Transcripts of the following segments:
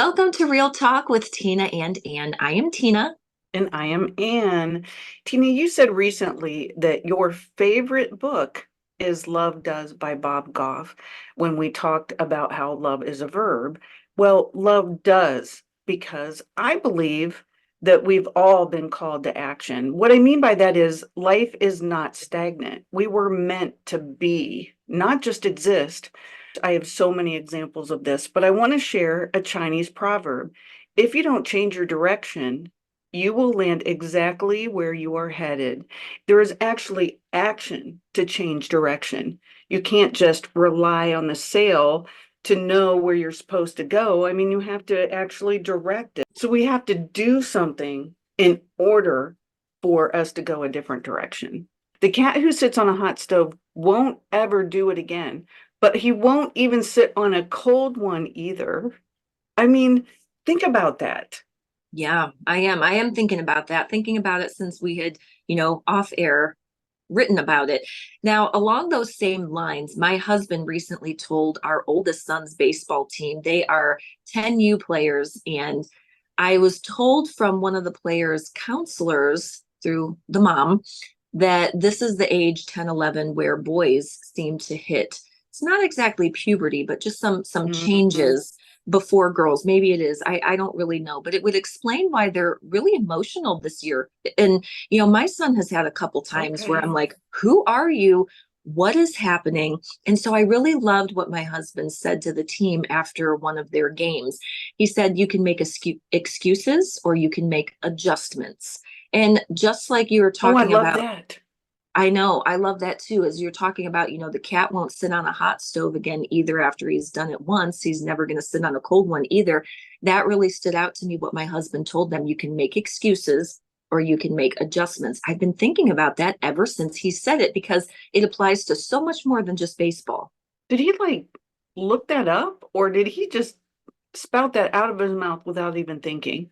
Welcome to Real Talk with Tina and Ann. I am Tina. And I am Anne. Tina, you said recently that your favorite book is Love Does by Bob Goff when we talked about how love is a verb. Well, love does, because I believe that we've all been called to action. What I mean by that is life is not stagnant. We were meant to be, not just exist. I have so many examples of this, but I want to share a Chinese proverb. If you don't change your direction, you will land exactly where you are headed. There is actually action to change direction. You can't just rely on the sail to know where you're supposed to go. I mean, you have to actually direct it. So we have to do something in order for us to go a different direction. The cat who sits on a hot stove won't ever do it again, but he won't even sit on a cold one either. I mean, think about that. Yeah, I am. I am thinking about that, thinking about it since we had, off air written about it. Now, along those same lines, my husband recently told our oldest son's baseball team, they are 10U players. And I was told from one of the players' counselors through the mom that this is the age 10, 11 where boys seem to hit. It's not exactly puberty, but just some Mhm. changes before girls. Maybe it is. I don't really know, but it would explain why they're really emotional this year. And my son has had a couple times where I'm Okay. like, "Who are you? What is happening?" And so I really loved what my husband said to the team after one of their games. He said, "You can make excuses or you can make adjustments." And just like you were Oh, I talking love about, that. I know, I love that too. As you're talking about, the cat won't sit on a hot stove again either after he's done it once. He's never going to sit on a cold one either. That really stood out to me what my husband told them. You can make excuses or you can make adjustments. I've been thinking about that ever since he said it because it applies to so much more than just baseball. Did he like look that up, or did he just spout that out of his mouth without even thinking?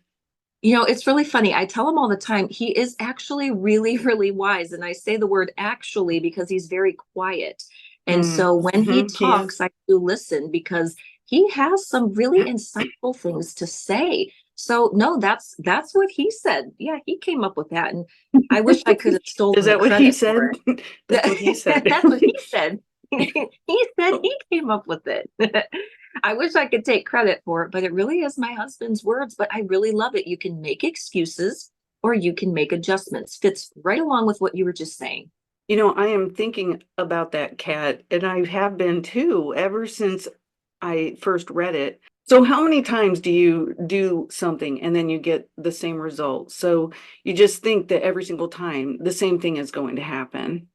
It's really funny. I tell him all the time, he is actually really, really wise. And I say the word actually because he's very quiet. And so when he He talks, is. I do listen because he has some really insightful things to say. So no, that's what he said. Yeah, he came up with that. And I wish I could have Is stolen the that what he credit for said? That's what he it. said. That's what he said. He said he came up with it. I wish I could take credit for it, but it really is my husband's words. But I really love it. You can make excuses or you can make adjustments. Fits right along with what you were just saying. I am thinking about that cat, and I have been too ever since I first read it. So, how many times do you do something and then you get the same result? So, you just think that every single time the same thing is going to happen.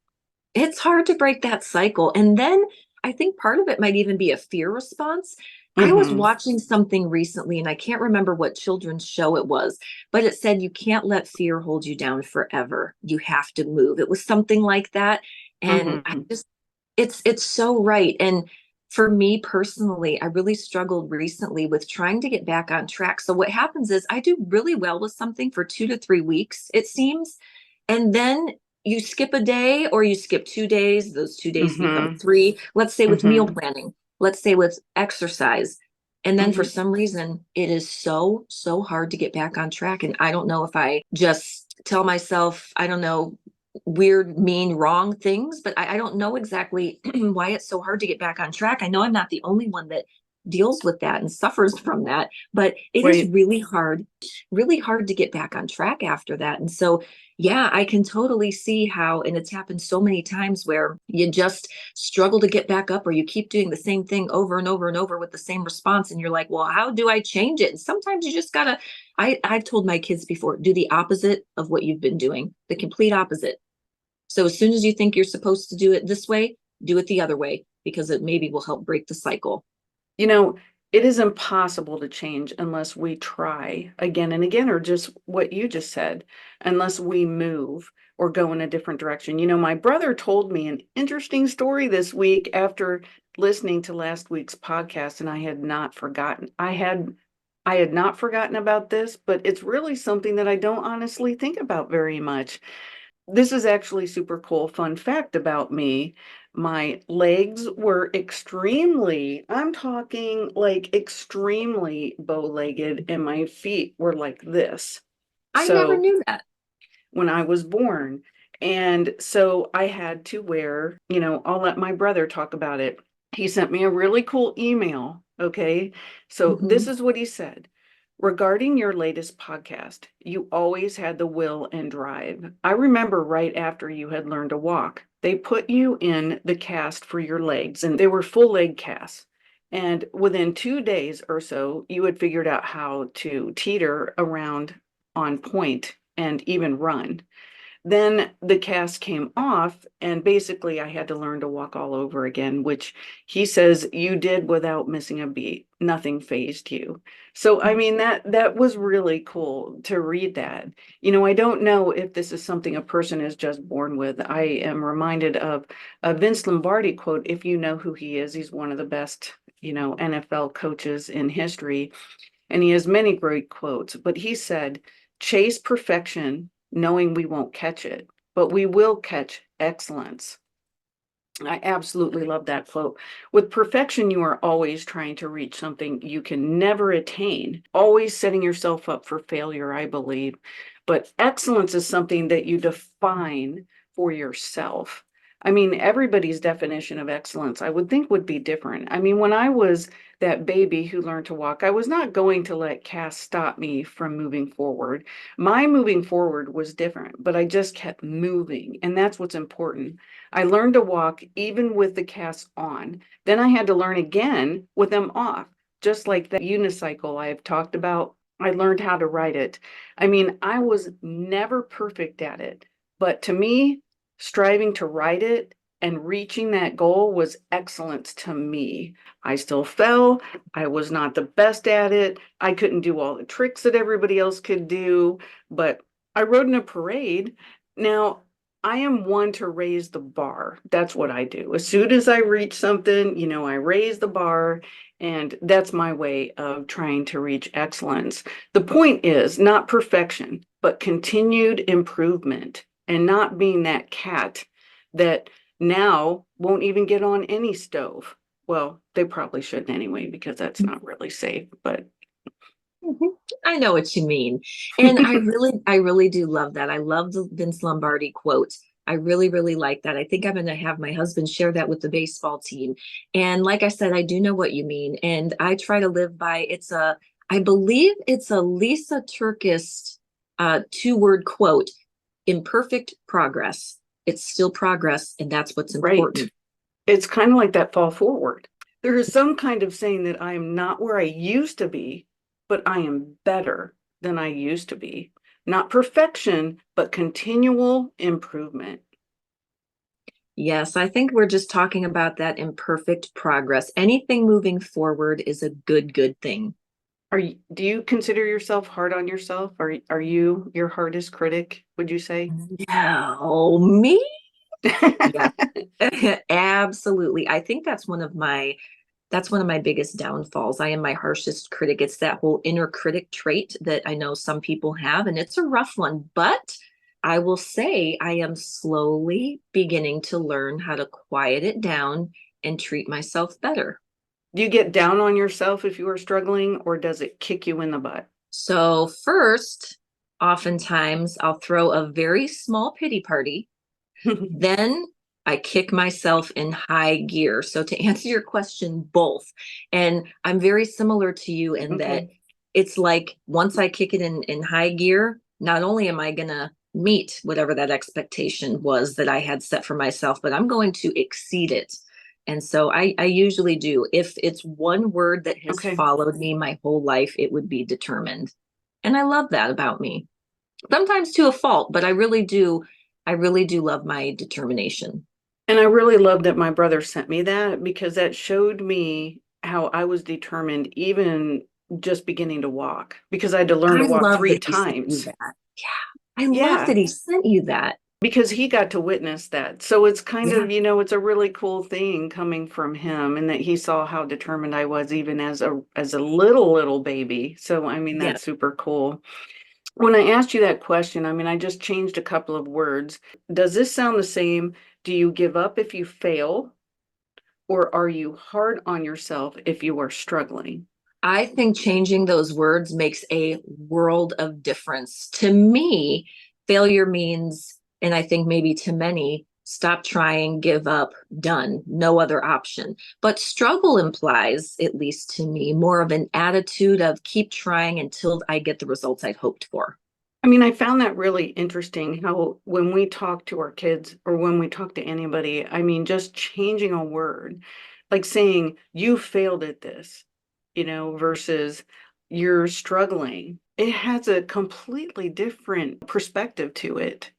It's hard to break that cycle. And then I think part of it might even be a fear response. I was Hmm. watching something recently and I can't remember what children's show it was, but it said you can't let fear hold you down forever. You have to move. It was something like that. And I Hmm. just it's so right. And for me personally, I really struggled recently with trying to get back on track. So what happens is I do really well with something for 2 to 3 weeks, it seems. And then you skip a day or you skip 2 days, those 2 days become Hmm. three. Let's say with meal Hmm. planning, let's say with exercise. And then for Hmm. some reason, it is so, so hard to get back on track. And I don't know if I just tell myself, I don't know, weird, mean, wrong things, but I don't know exactly why it's so hard to get back on track. I know I'm not the only one that deals with that and suffers from that, but it is Wait, really hard to get back on track after that. And so, yeah, I can totally see how, and it's happened so many times where you just struggle to get back up or you keep doing the same thing over and over and over with the same response. And you're like, well, how do I change it? And sometimes you just gotta, I've told my kids before, do the opposite of what you've been doing, the complete opposite. So as soon as you think you're supposed to do it this way, do it the other way because it maybe will help break the cycle. you know, it is impossible to change unless we try again and again, or just what you just said, unless we move or go in a different direction. My brother told me an interesting story this week after listening to last week's podcast, and I had not forgotten. I had not forgotten about this, but it's really something that I don't honestly think about very much. this is actually super cool. Fun fact about me. My legs were extremely, I'm talking like extremely bow-legged, and my feet were like this. I never So knew that. when I was born. And so I had to wear, I'll let my brother talk about it. He sent me a really cool email. Okay. So this Mhm. is what he said. Regarding your latest podcast, you always had the will and drive. I remember right after you had learned to walk, they put you in the cast for your legs, and they were full leg casts. And within 2 days or so, you had figured out how to teeter around on point and even run. Then the cast came off, and basically I had to learn to walk all over again, which he says you did without missing a beat. Nothing phased you. So I mean that was really cool to read that. I don't know if this is something a person is just born with. I am reminded of a Vince Lombardi quote. If you know who he is, he's one of the best, NFL coaches in history, and he has many great quotes, but he said, chase perfection, knowing we won't catch it, but we will catch excellence. I absolutely love that quote. With perfection, you are always trying to reach something you can never attain, always setting yourself up for failure, I believe. But excellence is something that you define for yourself. I mean, everybody's definition of excellence, I would think, would be different. I mean, when I was that baby who learned to walk, I was not going to let Cass stop me from moving forward. My moving forward was different, but I just kept moving. And that's what's important. I learned to walk even with the casts on. Then I had to learn again with them off, just like that unicycle I have talked about. I learned how to ride it. I mean, I was never perfect at it, but to me, striving to ride it and reaching that goal was excellence to me. I still fell. I was not the best at it. I couldn't do all the tricks that everybody else could do, but I rode in a parade. Now, I am one to raise the bar. That's what I do. As soon as I reach something, I raise the bar, and that's my way of trying to reach excellence. The point is not perfection, but continued improvement, and not being that cat that now won't even get on any stove. Well, they probably shouldn't anyway, because that's not really safe, but Mhm. I know what you mean. And I really do love that. I love the Vince Lombardi quote. I really, really like that. I think I'm going to have my husband share that with the baseball team. And like I said, I do know what you mean. And I try to live by I believe it's a Lisa Turkist two-word quote, imperfect progress. It's still progress, and that's what's right. important. It's kind of like that fall forward. There is some kind of saying that I am not where I used to be, but I am better than I used to be. Not perfection, but continual improvement. Yes, I think we're just talking about that imperfect progress. Anything moving forward is a good thing. Do you consider yourself hard on yourself? Are you your hardest critic, would you say? No, me? Yeah, absolutely. I think that's one of my biggest downfalls. I am my harshest critic. It's that whole inner critic trait that I know some people have, and it's a rough one, but I will say I am slowly beginning to learn how to quiet it down and treat myself better. Do you get down on yourself if you are struggling, or does it kick you in the butt? So, first, oftentimes I'll throw a very small pity party. Then I kick myself in high gear. So, to answer your question, both. And I'm very similar to you in that Okay. it's like once I kick it in high gear, not only am I going to meet whatever that expectation was that I had set for myself, but I'm going to exceed it. And so I usually do. If it's one word that has Okay. followed me my whole life, it would be determined. And I love that about me. Sometimes to a fault, but I really do love my determination. And I really love that my brother sent me that, because that showed me how I was determined even just beginning to walk, because I had to learn to I walk love three that he sent you times. that. Yeah. I love Yeah, that he sent you that. because he got to witness that. So it's kind Yeah. of, it's a really cool thing coming from him, and that he saw how determined I was even as a little baby. So I mean, Yeah. that's super cool. When I asked you that question, I mean, I just changed a couple of words. Does this sound the same? Do you give up if you fail, or are you hard on yourself if you are struggling? I think changing those words makes a world of difference. To me, failure means, and I think maybe to many, stop trying, give up, done, no other option. But struggle implies, at least to me, more of an attitude of keep trying until I get the results I'd hoped for. I mean, I found that really interesting how when we talk to our kids or when we talk to anybody, I mean, just changing a word, like saying, you failed at this, versus you're struggling. It has a completely different perspective to it.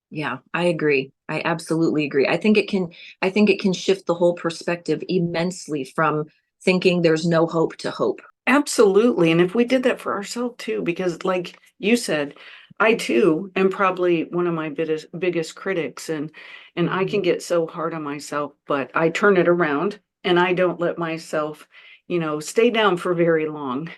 Yeah, I agree. I absolutely agree. I think it can shift the whole perspective immensely from thinking there's no hope to hope. Absolutely. And if we did that for ourselves too, because like you said, I too am probably one of my biggest critics and I can Mhm. get so hard on myself, but I turn it around and I don't let myself, stay down for very long.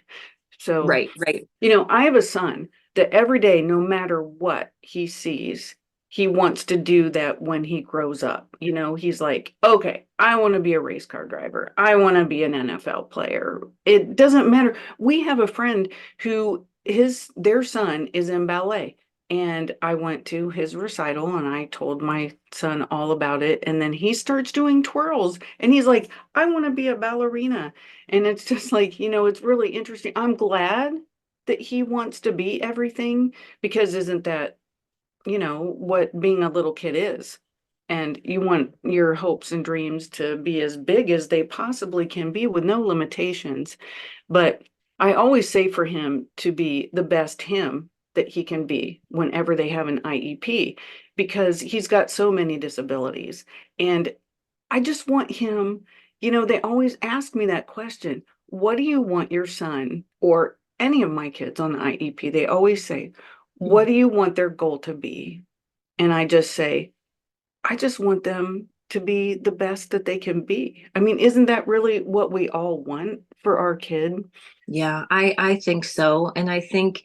So Right, right. I have a son that every day, no matter what he sees, he wants to do that when he grows up. He's like, okay, I want to be a race car driver. I want to be an NFL player. It doesn't matter. We have a friend who their son is in ballet. And I went to his recital and I told my son all about it. And then he starts doing twirls and he's like, I want to be a ballerina. And it's just like, it's really interesting. I'm glad that he wants to be everything because isn't that, what being a little kid is? And you want your hopes and dreams to be as big as they possibly can be with no limitations. But I always say for him to be the best him that he can be whenever they have an IEP because he's got so many disabilities. And I just want him, they always ask me that question. What do you want your son or any of my kids on the IEP? They always say, what Mhm. do you want their goal to be? And I just say, I just want them to be the best that they can be. I mean, isn't that really what we all want for our kid? Yeah, I think so. And I think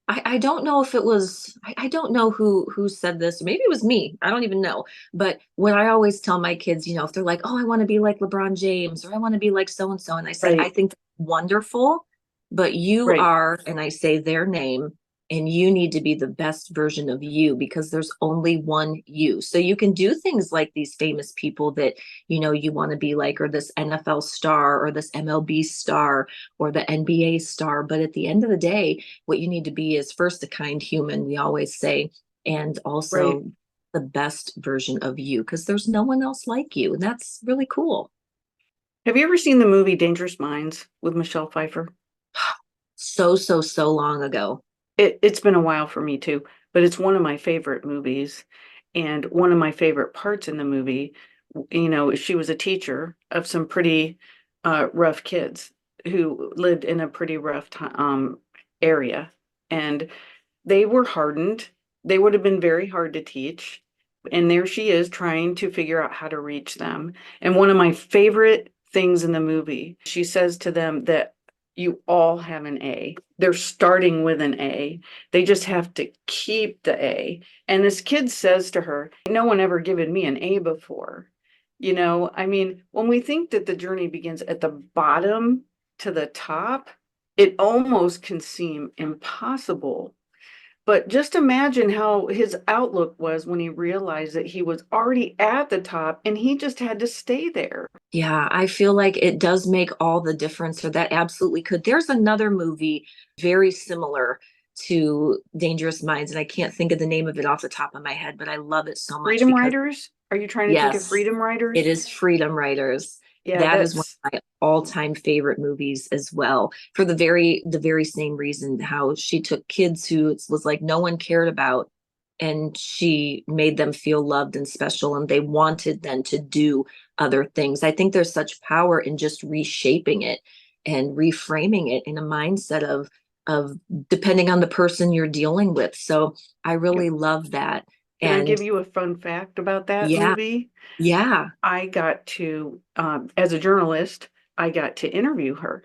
I don't know if it was I don't know who said this. Maybe it was me. I don't even know. But what I always tell my kids, if they're like, "Oh, I want to be like LeBron James or I want to be like so and so." And I said, "I Right, think that's wonderful, but you right, are," and I say their name, and you need to be the best version of you because there's only one you. So you can do things like these famous people that, you want to be like, or this NFL star or this MLB star or the NBA star. But at the end of the day, what you need to be is first a kind human, we always say, and right. also the best version of you because there's no one else like you. And that's really cool. Have you ever seen the movie Dangerous Minds with Michelle Pfeiffer? So, so, so long ago. It's been a while for me too, but it's one of my favorite movies. And one of my favorite parts in the movie, she was a teacher of some pretty rough kids who lived in a pretty rough area. And they were hardened. They would have been very hard to teach. And there she is trying to figure out how to reach them. And one of my favorite things in the movie, she says to them that you all have an A. They're starting with an A. They just have to keep the A. And this kid says to her, no one ever given me an A before. I mean, when we think that the journey begins at the bottom to the top, it almost can seem impossible, but just imagine how his outlook was when he realized that he was already at the top and he just had to stay there. Yeah, I feel like it does make all the difference, or that absolutely could. There's another movie very similar to Dangerous Minds, and I can't think of the name of it off the top of my head, but I love it so much Freedom because Riders? Are you trying to think of yes, Freedom it Riders? is Freedom Writers. Yeah, That is one that's of my all-time favorite movies as well. For the very same reason, how she took kids who it was like no one cared about, and she made them feel loved and special, and they wanted then to do other things. I think there's such power in just reshaping it and reframing it in a mindset of depending on the person you're dealing with. So I really love that. Can I And give you a fun fact about that yeah, movie? yeah. I got to, as a journalist, I got to interview her,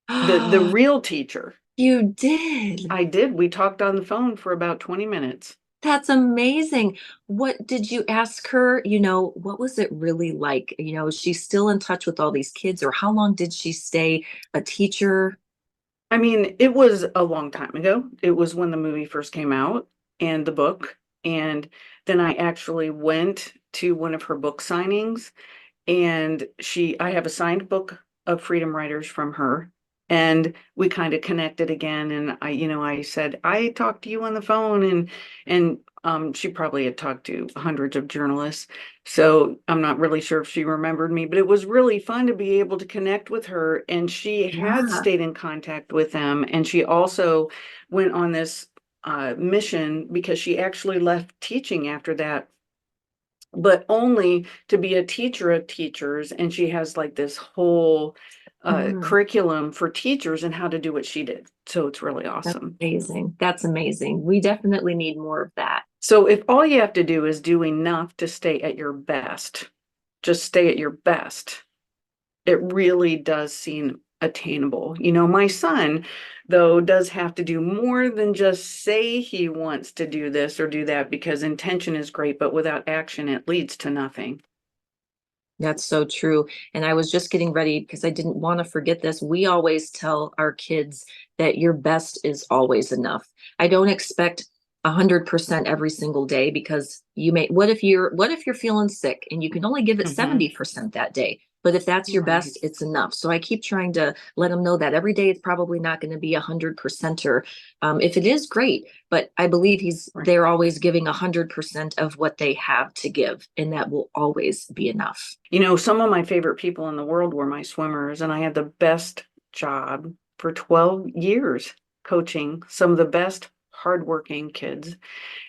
the real teacher. You did. I did. We talked on the phone for about 20 minutes. That's amazing. What did you ask her? What was it really like? Is she still in touch with all these kids, or how long did she stay a teacher? I mean, it was a long time ago. It was when the movie first came out and the book. And then I actually went to one of her book signings, and I have a signed book of freedom writers from her, and we kind of connected again. And I said I talked to you on the phone, and she probably had talked to hundreds of journalists, so I'm not really sure if she remembered me, but it was really fun to be able to connect with her. And she had Yeah. stayed in contact with them, and she also went on this mission, because she actually left teaching after that, but only to be a teacher of teachers. And she has like this whole Mm, curriculum for teachers and how to do what she did. So it's really that's awesome. amazing. That's amazing. We definitely need more of that. So if all you have to do is do enough to stay at your best, just stay at your best, it really does seem attainable. My son, though, does have to do more than just say he wants to do this or do that, because intention is great, but without action, it leads to nothing. That's so true. And I was just getting ready because I didn't want to forget this. We always tell our kids that your best is always enough. I don't expect 100% every single day, because what if you're feeling sick and you can only give it Mhm. 70% that day? But if that's your Right. best, it's enough. So I keep trying to let them know that every day it's probably not going to be 100%. If it is, great. But I believe Right. they're always giving 100% of what they have to give, and that will always be enough. Some of my favorite people in the world were my swimmers, and I had the best job for 12 years coaching some of the best hardworking kids.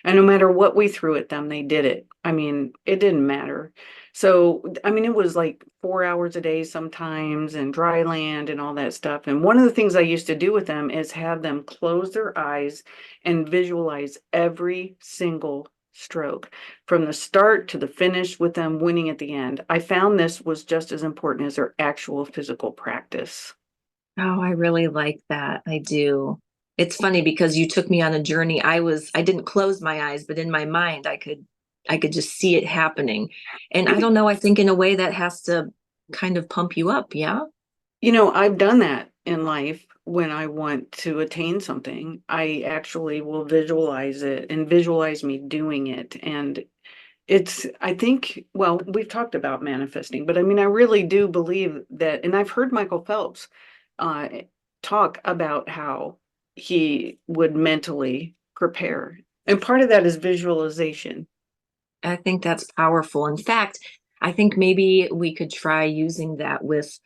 And no matter what we threw at them, they did it. I mean, it didn't matter. So, I mean, it was like 4 hours a day sometimes, and dry land and all that stuff. And one of the things I used to do with them is have them close their eyes and visualize every single stroke from the start to the finish, with them winning at the end. I found this was just as important as their actual physical practice. Oh, I really like that. I do. It's funny because you took me on a journey. I didn't close my eyes, but in my mind I could just see it happening. And I don't know, I think in a way that has to kind of pump you up, yeah? I've done that in life when I want to attain something. I actually will visualize it and visualize me doing it. And I think, well, we've talked about manifesting, but I mean, I really do believe that, and I've heard Michael Phelps uh, talk about how he would mentally prepare. And part of that is visualization. I think that's powerful. In fact, I think maybe we could try using that with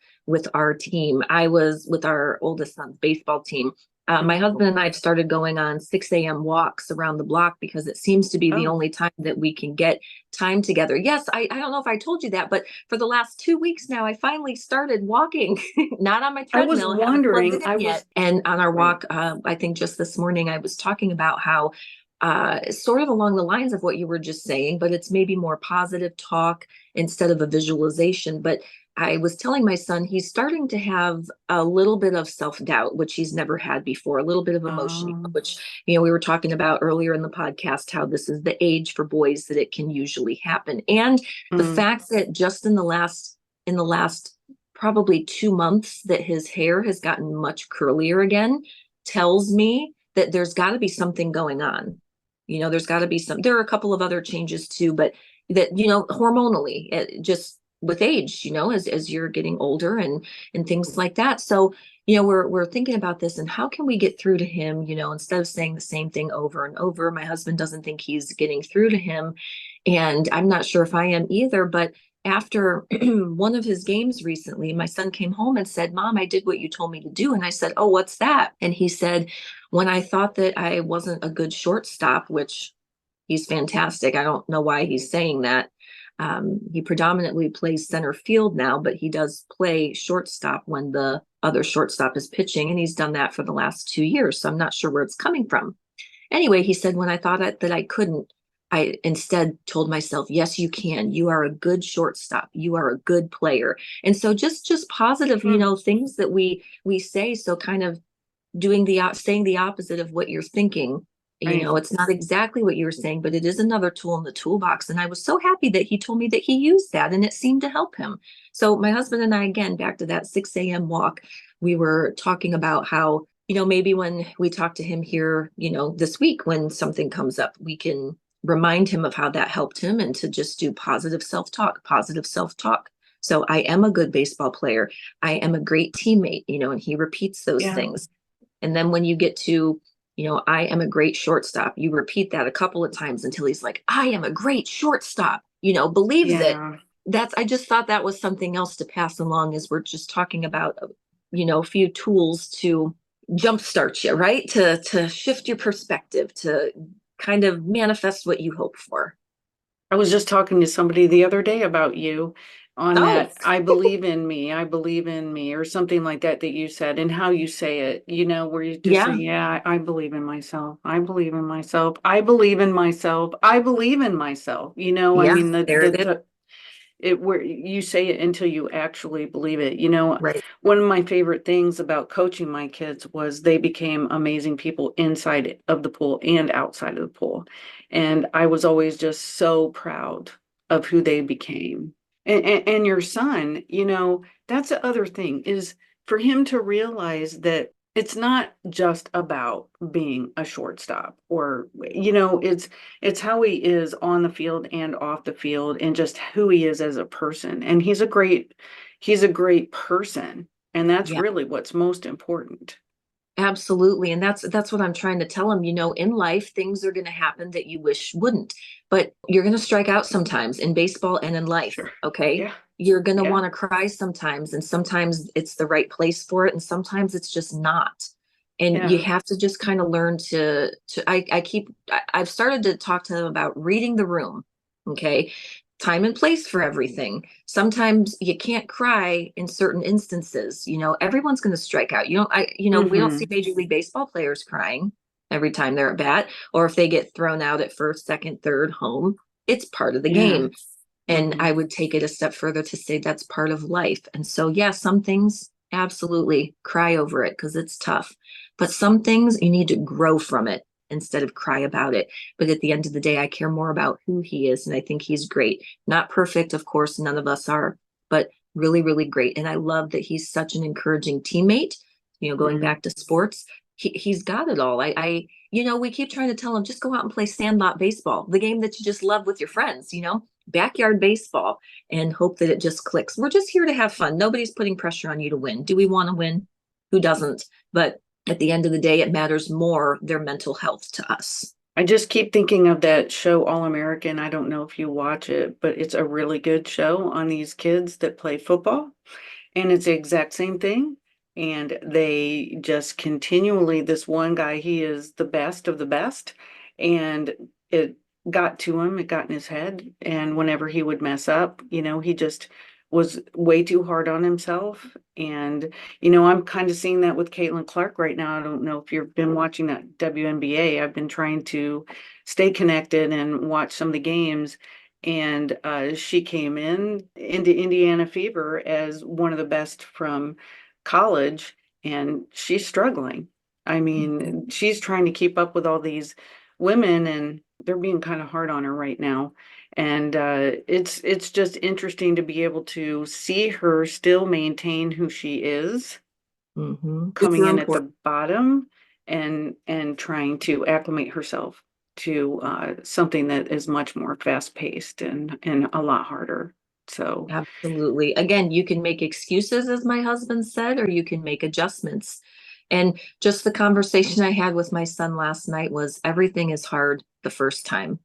our team. I was with our oldest son's baseball team. My husband and I have started going on 6 a.m. walks around the block because it seems to be the Oh, only time that we can get time together. Yes, I don't know if I told you that, but for the last 2 weeks now, I finally started walking, not on my I was treadmill, haven't plugged it wondering, in yet. And on our right. walk, I think just this morning, I was talking about how sort of along the lines of what you were just saying, but it's maybe more positive talk instead of a visualization. But I was telling my son he's starting to have a little bit of self-doubt, which he's never had before, a little bit of emotion, Um, which, we were talking about earlier in the podcast, how this is the age for boys that it can usually happen. And the mm, fact that just in the last probably 2 months that his hair has gotten much curlier again tells me that there's got to be something going on. There's got to be there are a couple of other changes too, but that, hormonally, just with age, as you're getting older and things like that. So, we're thinking about this and how can we get through to him, instead of saying the same thing over and over. My husband doesn't think he's getting through to him. And I'm not sure if I am either, but after one of his games recently, my son came home and said, Mom, I did what you told me to do. And I said, Oh, what's that? And he said, when I thought that I wasn't a good shortstop, which he's fantastic. I don't know why he's saying that. He predominantly plays center field now, but he does play shortstop when the other shortstop is pitching. And he's done that for the last 2 years. So I'm not sure where it's coming from. Anyway, he said, when I thought that I couldn't, I instead told myself, yes, you can. You are a good shortstop. You are a good player. And so just positive, hmm. things that we say. So kind of doing saying the opposite of what you're thinking. Right. It's not exactly what you were saying, but it is another tool in the toolbox. And I was so happy that he told me that he used that and it seemed to help him. So my husband and I, again, back to that 6 a.m. walk, we were talking about how, maybe when we talk to him here, this week, when something comes up, we can remind him of how that helped him and to just do positive self-talk, positive self-talk. So I am a good baseball player. I am a great teammate, and he repeats those Yeah. things. And then when you get to, I am a great shortstop, you repeat that a couple of times until he's like, I am a great shortstop, believes it. Yeah. I just thought that was something else to pass along as we're just talking about, a few tools to jumpstart you, right? To shift your perspective, to kind of manifest what you hope for. I was just talking to somebody the other day about you on Oh, that I believe in me, or something like that that you said, and how you say it, where you just say, yeah. yeah, I believe in myself. I believe in myself. I believe in myself. I believe in myself. I Yeah, mean, there it is. it where you say it until you actually believe it. Right. One of my favorite things about coaching my kids was they became amazing people inside of the pool and outside of the pool. And I was always just so proud of who they became. And your son, that's the other thing, is for him to realize that it's not just about being a shortstop, or it's how he is on the field and off the field, and just who he is as a person. And he's a great person, and that's Yeah. really what's most important. Absolutely. And that's what I'm trying to tell him. In life, things are going to happen that you wish wouldn't, but you're going to strike out sometimes in baseball and in life. Sure. Okay. Yeah. You're going to Yeah. want to cry sometimes, and sometimes it's the right place for it, and sometimes it's just not. And you Yeah. have to just kind of learn I've started to talk to them about reading the room. Okay. Time and place for everything. Sometimes you can't cry in certain instances. Everyone's going to strike out. We don't see Mm-hmm. Major League Baseball players crying every time they're at bat, or if they get thrown out at first, second, third, home. It's part of the Yeah. game. And Mm-hmm. I would take it a step further to say that's part of life. And so, yeah, some things absolutely cry over it because it's tough. But some things you need to grow from it instead of cry about it. But at the end of the day, I care more about who he is. And I think he's great. Not perfect, of course, none of us are, but really, really great. And I love that he's such an encouraging teammate. Going Mm-hmm. back to sports, he's got it all. We keep trying to tell him, just go out and play sandlot baseball, the game that you just love with your friends, backyard baseball, and hope that it just clicks. We're just here to have fun. Nobody's putting pressure on you to win. Do we want to win? Who doesn't? But at the end of the day, it matters more their mental health to us. I just keep thinking of that show All American. I don't know if you watch it, but it's a really good show on these kids that play football. And it's the exact same thing. And they just continually, this one guy, he is the best of the best. And it got to him, it got in his head. And whenever he would mess up, he just was way too hard on himself. And, I'm kind of seeing that with Caitlin Clark right now. I don't know if you've been watching that WNBA. I've been trying to stay connected and watch some of the games. And she came into Indiana Fever as one of the best from college, and she's struggling. I Mhm. mean, she's trying to keep up with all these women, and they're being kind of hard on her right now. And it's just interesting to be able to see her still maintain who she is, coming Super in at important. the bottom, and trying to acclimate herself to something that is much more fast paced and a lot harder. So, Absolutely. Again, you can make excuses, as my husband said, or you can make adjustments. And just the conversation I had with my son last night was everything is hard the first time.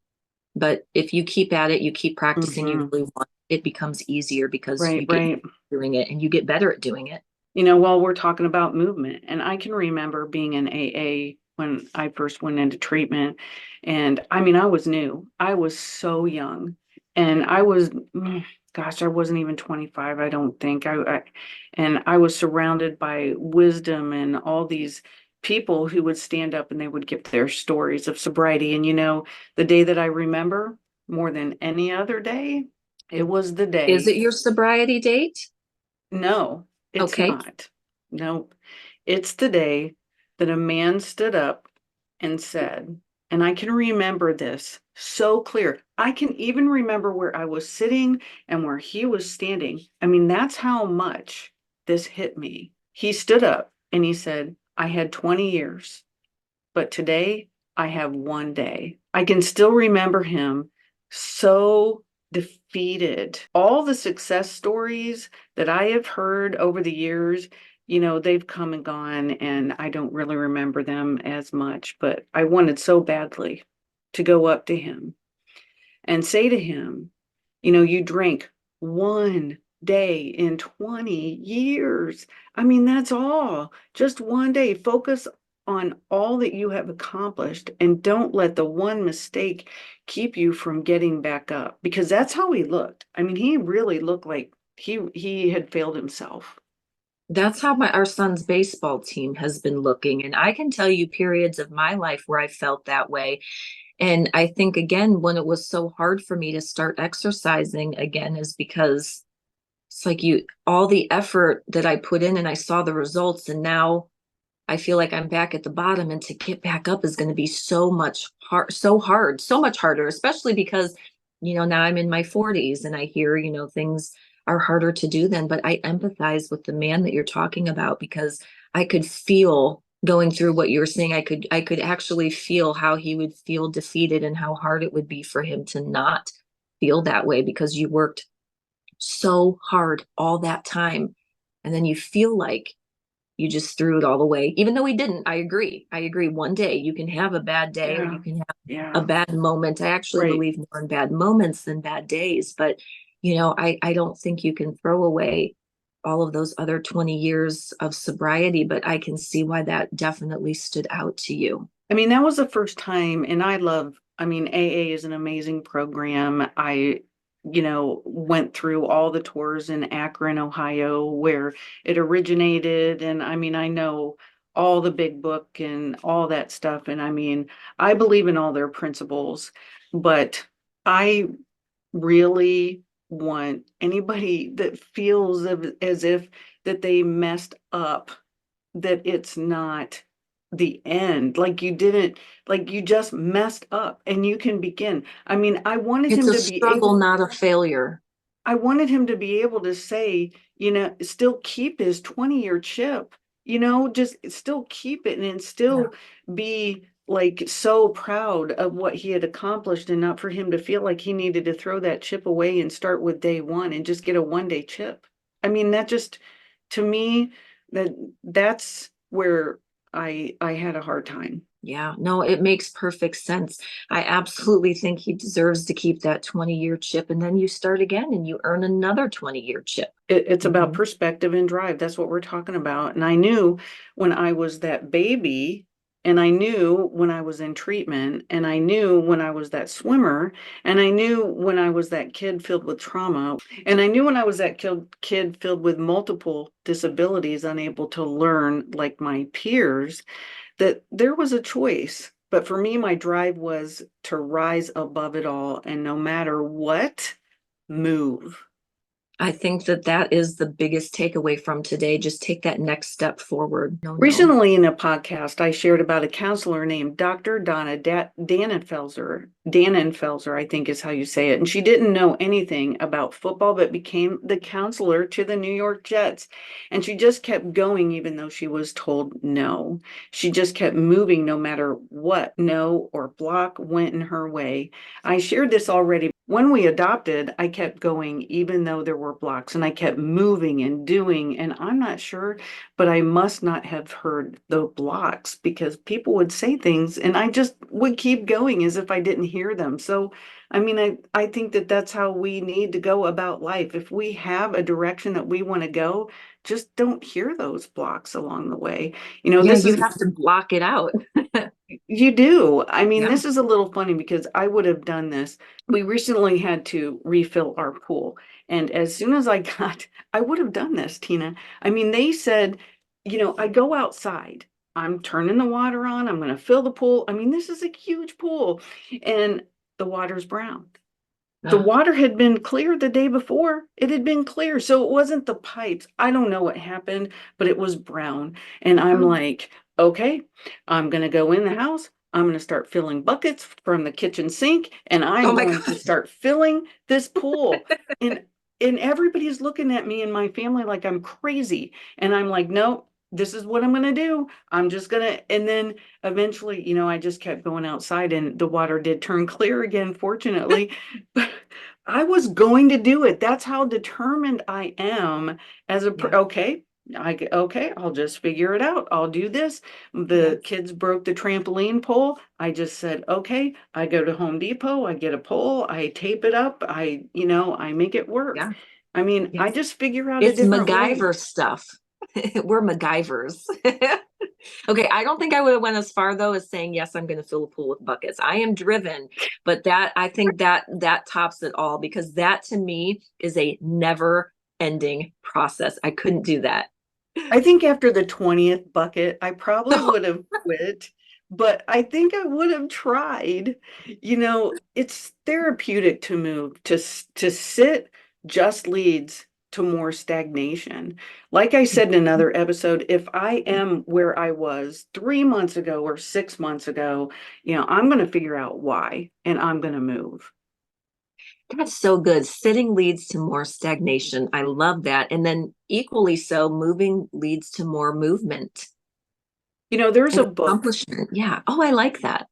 But if you keep at it, you keep practicing, you mhm. really want it becomes easier because Right, you get right. doing it and you get better at doing it. While we're talking about movement, and I can remember being in AA when I first went into treatment. And I mean, I was new. I was so young. And gosh, I wasn't even 25, I don't think. And I was surrounded by wisdom and all these people who would stand up and they would give their stories of sobriety. And the day that I remember more than any other day, it was the Is day. it your sobriety date? No, it's Okay. not. Nope. It's the day that a man stood up and said, and I can remember this so clear. I can even remember where I was sitting and where he was standing. I mean, that's how much this hit me. He stood up and he said, I had 20 years, but today I have 1 day. I can still remember him so defeated. All the success stories that I have heard over the years, they've come and gone, and I don't really remember them as much, but I wanted so badly to go up to him and say to him, you drank 1 day in 20 years. I mean, that's all. Just 1 day. Focus on all that you have accomplished and don't let the one mistake keep you from getting back up, because that's how he looked. I mean, he really looked like he had failed himself. That's how our son's baseball team has been looking. And I can tell you periods of my life where I felt that way. And I think, again, when it was so hard for me to start exercising again, is because it's like all the effort that I put in and I saw the results. And now I feel like I'm back at the bottom, and to get back up is going to be so much harder, especially because, now I'm in my 40s and I hear, things are harder to do then. But I empathize with the man that you're talking about, because I could feel going through what you were saying. I could actually feel how he would feel defeated and how hard it would be for him to not feel that way, because you worked so hard all that time. And then you feel like you just threw it all away, even though we didn't. I agree. 1 day you can have a bad day, or Yeah. you can have a Yeah. bad moment. I actually Right. believe more in bad moments than bad days. But I don't think you can throw away all of those other 20 years of sobriety. But I can see why that definitely stood out to you. I mean, that was the first time, and I mean, AA is an amazing program. I, went through all the tours in Akron, Ohio, where it originated. And I mean, I know all the big book and all that stuff. And I mean, I believe in all their principles, but I really want anybody that feels as if that they messed up, that it's not the end. Like you didn't, like you just messed up and you can begin. I mean, It's a struggle, not a failure. I wanted him to be able to say, still keep his 20-year chip, just still keep it and Yeah. still be like so proud of what he had accomplished, and not for him to feel like he needed to throw that chip away and start with day one and just get a 1 day chip. I mean, that just, to me, that's where I had a hard time. Yeah, no, it makes perfect sense. I absolutely think he deserves to keep that 20-year chip, and then you start again and you earn another 20-year chip. It's about Mhm. perspective and drive. That's what we're talking about. And I knew when I was that baby, and I knew when I was in treatment, and I knew when I was that swimmer, and I knew when I was that kid filled with trauma, and I knew when I was that kid filled with multiple disabilities, unable to learn like my peers, that there was a choice. But for me, my drive was to rise above it all, and no matter what, move. I think that that is the biggest takeaway from today. Just take that next step forward. No, no. Recently in a podcast, I shared about a counselor named Dr. Donna Dannenfelser, I think is how you say it. And she didn't know anything about football, but became the counselor to the New York Jets. And she just kept going, even though she was told no. She just kept moving no matter what no or block went in her way. I shared this already. When we adopted, I kept going, even though there were blocks, and I kept moving and doing. And I'm not sure, but I must not have heard the blocks, because people would say things and I just would keep going as if I didn't hear them. So, I mean, I think that that's how we need to go about life. If we have a direction that we want to go, just don't hear those blocks along the way. Yeah, This you is, have to block it out. you do. I mean, Yeah. this is a little funny because I would have done this. We recently had to refill our pool. And as soon as I got, I would have done this, Tina. I mean, they said, I go outside, I'm turning the water on, I'm going to fill the pool. I mean, this is a huge pool, and the water's brown. The Ugh. water had been clear the day before. It had been clear. So it wasn't the pipes. I don't know what happened, but it was brown. And I'm Oh, like, okay, I'm going to go in the house. I'm going to start filling buckets from the kitchen sink, and Oh I'm my going to God. start filling this pool. And and everybody's looking at me and my family like I'm crazy. And I'm like, no, this is what I'm going to do. I'm just going to. And then eventually, I just kept going outside, and the water did turn clear again, fortunately. But I was going to do it. That's how determined I am Yeah. okay. Okay, I'll just figure it out. I'll do this. The Yes. kids broke the trampoline pole. I just said, okay, I go to Home Depot, I get a pole, I tape it up, I make it work. Yeah. I mean, I Yes. just figure out a It's different way. MacGyver stuff. We're MacGyvers. Okay, I don't think I would have went as far though as saying yes, I'm going to fill a pool with buckets. I am driven, but that I think that tops it all because that to me is a never ending process. I couldn't do that. I think after the 20th bucket, I probably would have quit, but I think I would have tried. It's therapeutic to move. To sit just leads to more stagnation. Like I said in another episode, if I am where I was 3 months ago or 6 months ago, I'm going to figure out why and I'm going to move. That's so good. Sitting leads to more stagnation. I love that. And then equally so, moving leads to more movement There's and a book. accomplishment. Yeah. Oh, I like that.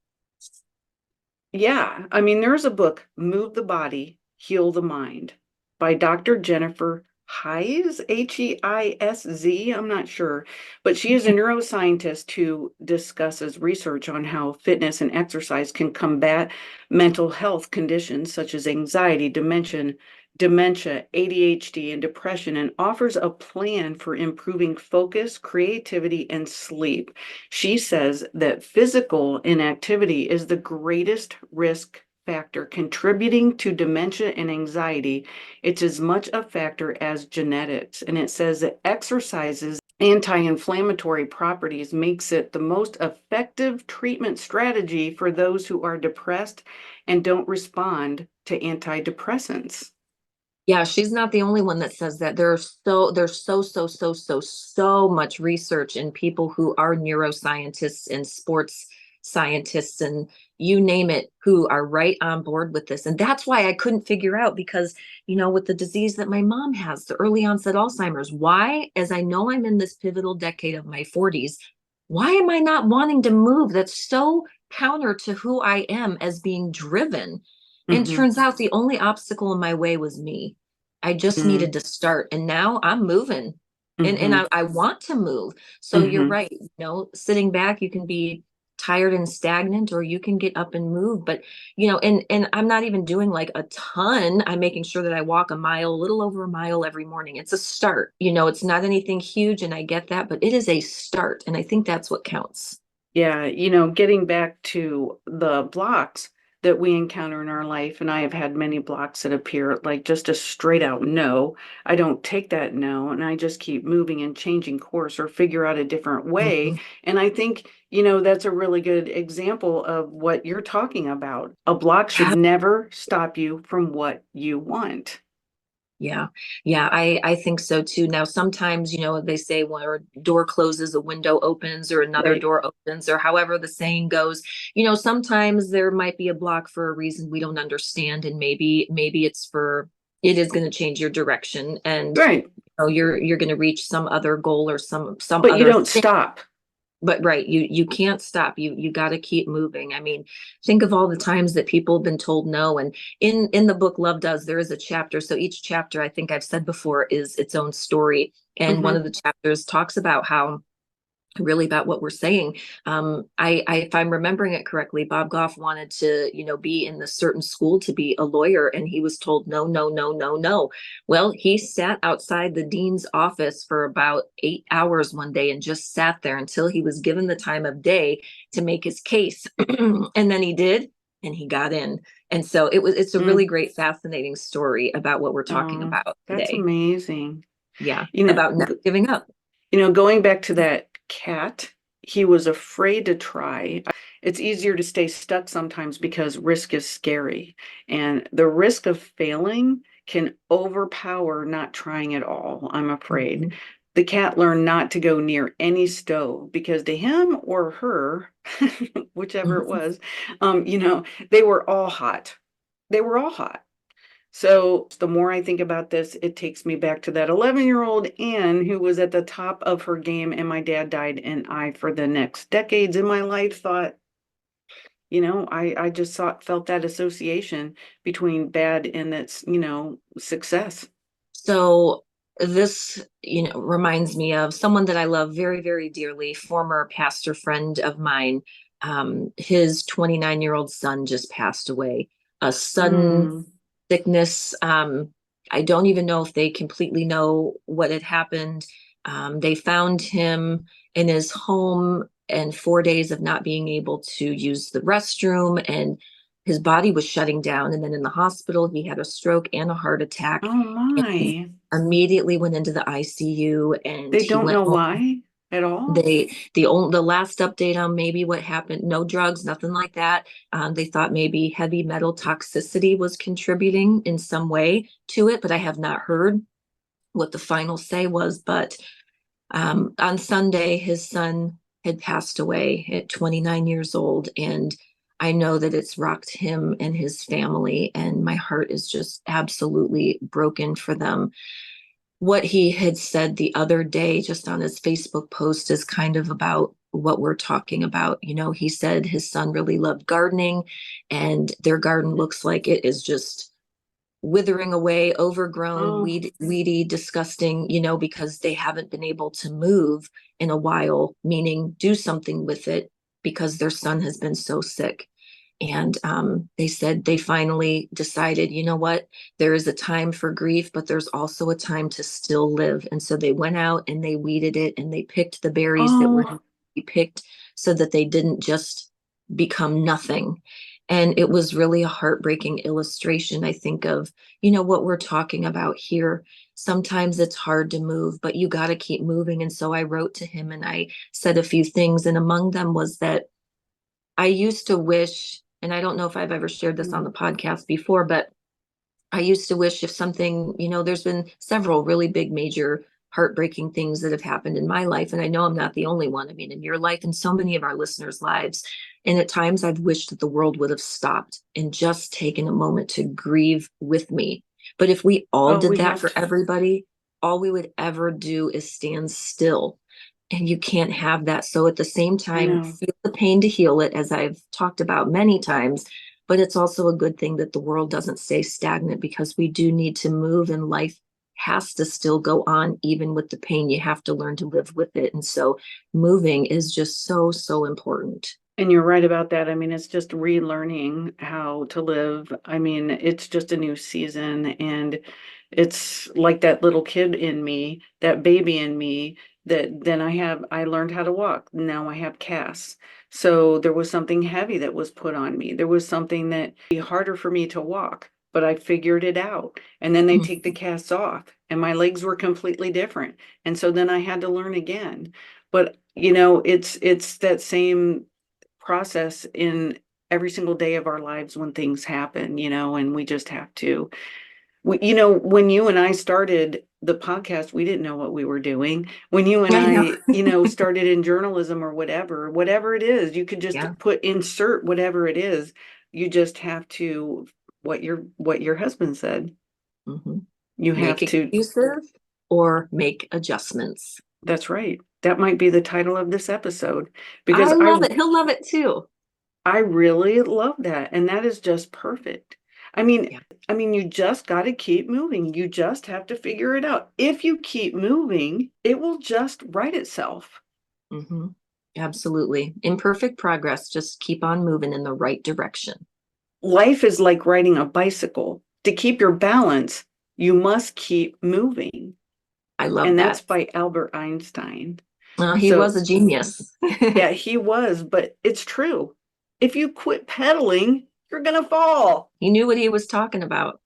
Yeah, I mean, there's a book, Move the Body, Heal the Mind by Dr. Jennifer Heisz, Heizz. I'm not sure, but she is a Okay. neuroscientist who discusses research on how fitness and exercise can combat mental health conditions such as anxiety, dementia, ADHD, and depression, and offers a plan for improving focus, creativity, and sleep. She says that physical inactivity is the greatest risk factor contributing to dementia and anxiety. It's as much a factor as genetics. And it says that exercises anti-inflammatory properties makes it the most effective treatment strategy for those who are depressed and don't respond to antidepressants. Yeah, she's not the only one that says that. There's so much research in people who are neuroscientists and sports scientists and you name it, who are right on board with this. And that's why I couldn't figure out because, with the disease that my mom has, the early onset Alzheimer's, why, as I know I'm in this pivotal decade of my 40s, why am I not wanting to move? That's so counter to who I am as being driven. And Mm-hmm. turns out the only obstacle in my way was me. I just needed to start. And now I'm moving. And Mm-hmm. I want to move. So you're Mm-hmm. right. Sitting back, you can be tired and stagnant, or you can get up and move. But and I'm not even doing like a ton. I'm making sure that I walk a mile, a little over a mile every morning. It's a start. It's not anything huge, and I get that, but it is a start. And I think that's what counts. Yeah, getting back to the blocks that we encounter in our life, and I have had many blocks that appear like just a straight out no. I don't take that no, and I just keep moving and changing course or figure out a different way. Mhm. And I think, that's a really good example of what you're talking about. A block should never stop you from what you want. Yeah. Yeah, I think so too. Now, sometimes, they say when a door closes, a window opens, or another Right. door opens, or however the saying goes. Sometimes there might be a block for a reason we don't understand, and maybe it is going to change your direction, and Right. you're going to reach some other goal or some But you other don't thing. stop. But right, you can't stop. You got to keep moving. I mean, think of all the times that people have been told no. And in the book Love Does, there is a chapter. So each chapter, I think I've said before, is its own story. And one Hmm. of the chapters talks about how really about what we're saying. If I'm remembering it correctly, Bob Goff wanted to, be in this certain school to be a lawyer, and he was told no, no, no, no, no. Well, he sat outside the dean's office for about 8 hours one day and just sat there until he was given the time of day to make his case, and then he did, and he got in. And so it's a really Mm. great, fascinating story about what we're talking Oh, about that's today. amazing. Yeah, You know, about never giving up. Going back to that cat, he was afraid to try. It's easier to stay stuck sometimes because risk is scary. And the risk of failing can overpower not trying at all, I'm afraid. Mhm. the cat learned not to go near any stove because to him or her, whichever it was, they were all hot. They were all hot. So the more I think about this, it takes me back to that 11-year-old Anne who was at the top of her game, and my dad died, and I, for the next decades in my life, thought, I just felt that association between bad and that's, success. So this, reminds me of someone that I love very, very dearly, former pastor friend of mine. His 29-year-old son just passed away. A sudden Mm. sickness. I don't even know if they completely know what had happened. They found him in his home and 4 days of not being able to use the restroom, and his body was shutting down. And then in the hospital, he had a stroke and a heart attack. Oh And he my. immediately went into the ICU, and They he don't went know home. why at all? The last update on maybe what happened, no drugs, nothing like that. They thought maybe heavy metal toxicity was contributing in some way to it, but I have not heard what the final say was. But on Sunday, his son had passed away at 29 years old, and I know that it's rocked him and his family, and my heart is just absolutely broken for them. What he had said the other day, just on his Facebook post, is kind of about what we're talking about. He said his son really loved gardening, and their garden looks like it is just withering away, overgrown, Oh, weedy, disgusting, because they haven't been able to move in a while, meaning do something with it because their son has been so sick. And they said they finally decided, you know what, there is a time for grief, but there's also a time to still live. And so they went out and they weeded it, and they picked the berries that were oh, picked so that they didn't just become nothing. And it was really a heartbreaking illustration, I think, of, what we're talking about here. Sometimes it's hard to move, but you got to keep moving. And so I wrote to him and I said a few things. And among them was that I used to wish, and I don't know if I've ever shared this on the podcast before, but I used to wish if something, there's been several really big, major, heartbreaking things that have happened in my life. And I know I'm not the only one. I mean, in your life and so many of our listeners' lives. And at times I've wished that the world would have stopped and just taken a moment to grieve with me. But if we all oh, did we that have for to. everybody, all we would ever do is stand still. And you can't have that. So at the same I time, know. feel the pain to heal it, as I've talked about many times. But it's also a good thing that the world doesn't stay stagnant, because we do need to move, and life has to still go on. Even with the pain, you have to learn to live with it. And so moving is just so, so important. And you're right about that. I mean, it's just relearning how to live. I mean, it's just a new season, and it's like that little kid in me, that baby in me, that then I learned how to walk. Now I have casts. So there was something heavy that was put on me. There was something that be harder for me to walk, but I figured it out. And then they take the casts off, and my legs were completely different. And so then I had to learn again. But it's that same process in every single day of our lives when things happen, and we just have to. When you and I started the podcast, we didn't know what we were doing. When you and I know. started in journalism or whatever it is, you could just Yeah. insert whatever it is. You just have to, what your husband said, Mm-hmm. you Make have to. excuses or make adjustments. That's right. That might be the title of this episode, because I I love it. He'll love it too. I really love that. And that is just perfect. I mean, Yeah. you just got to keep moving. You just have to figure it out. If you keep moving, it will just right itself. Mm-hmm. Absolutely. Imperfect progress. Just keep on moving in the right direction. Life is like riding a bicycle. To keep your balance, you must keep moving. I love And that's that. by Albert Einstein. He was So, a genius. yeah, he was, but it's true. If you quit pedaling, you're going to fall. He knew what he was talking about.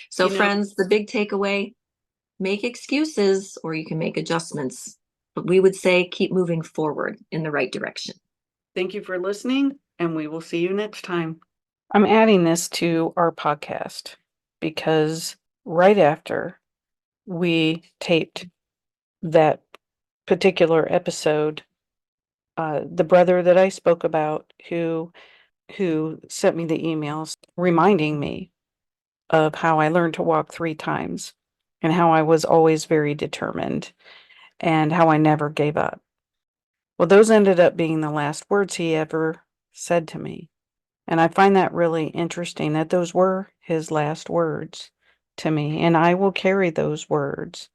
So, You know, friends, the big takeaway: make excuses or you can make adjustments. But we would say keep moving forward in the right direction. Thank you for listening, and we will see you next time. I'm adding this to our podcast because right after we taped that particular episode, the brother that I spoke about who sent me the emails reminding me of how I learned to walk 3 times and how I was always very determined and how I never gave up. Well, those ended up being the last words he ever said to me. And I find that really interesting that those were his last words to me, and I will carry those words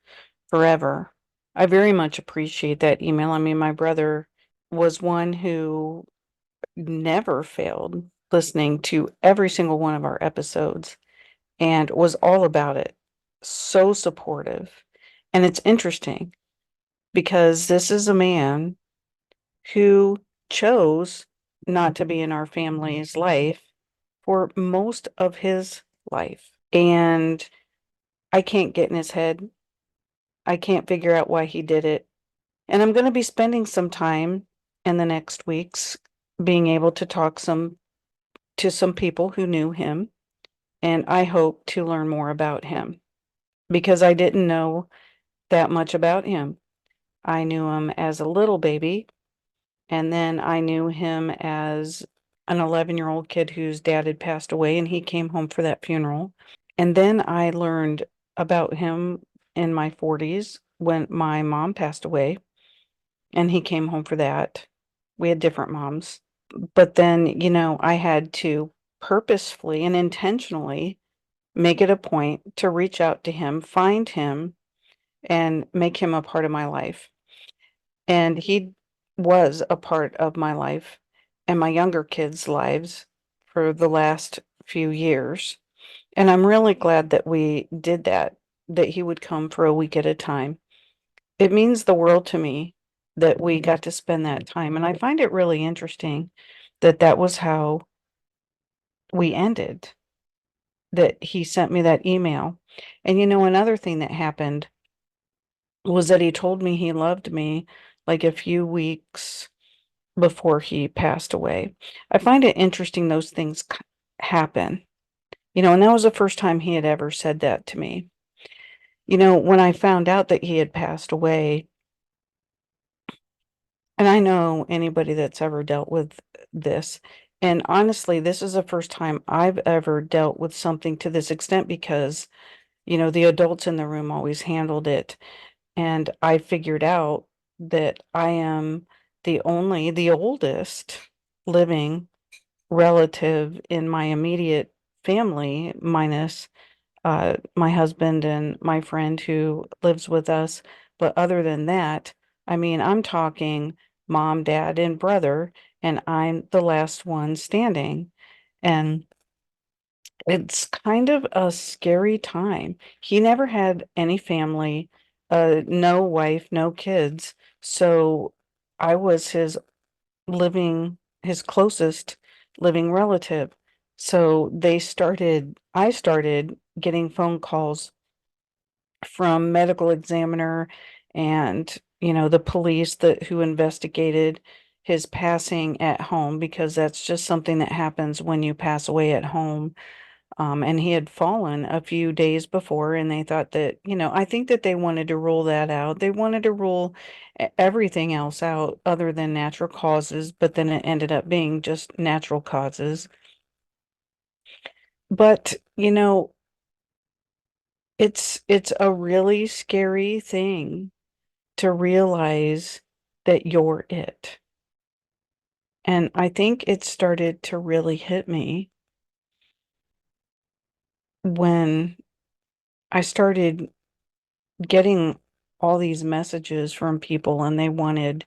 forever. I very much appreciate that email. I mean, my brother was one who never failed listening to every single one of our episodes and was all about it. So supportive. And it's interesting because this is a man who chose not to be in our family's life for most of his life. And I can't get in his head. I can't figure out why he did it. And I'm going to be spending some time in the next weeks being able to talk to some people who knew him, and I hope to learn more about him because I didn't know that much about him. I knew him as a little baby, and then I knew him as an 11-year-old kid whose dad had passed away, and he came home for that funeral. And then I learned about him in my 40s when my mom passed away, and he came home for that. We had different moms. But then, I had to purposefully and intentionally make it a point to reach out to him, find him, and make him a part of my life. And he was a part of my life and my younger kids' lives for the last few years. And I'm really glad that we did that, that he would come for a week at a time. It means the world to me that we got to spend that time. And I find it really interesting that that was how we ended, that he sent me that email. And another thing that happened was that he told me he loved me like a few weeks before he passed away. I find it interesting those things happen. And that was the first time he had ever said that to me. When I found out that he had passed away, and I know anybody that's ever dealt with this, and honestly, this is the first time I've ever dealt with something to this extent because, the adults in the room always handled it. And I figured out that I am the oldest living relative in my immediate family, minus my husband and my friend who lives with us. But other than that, I mean, I'm talking mom, dad, and brother, and I'm the last one standing. And it's kind of a scary time. He never had any family, no wife, no kids. So I was his closest living relative. So I started getting phone calls from medical examiner and, the police who investigated his passing at home because that's just something that happens when you pass away at home. And he had fallen a few days before, and they thought that, I think that they wanted to rule that out. They wanted to rule everything else out other than natural causes, but then it ended up being just natural causes. But, it's a really scary thing to realize that you're it. And I think it started to really hit me when I started getting all these messages from people and they wanted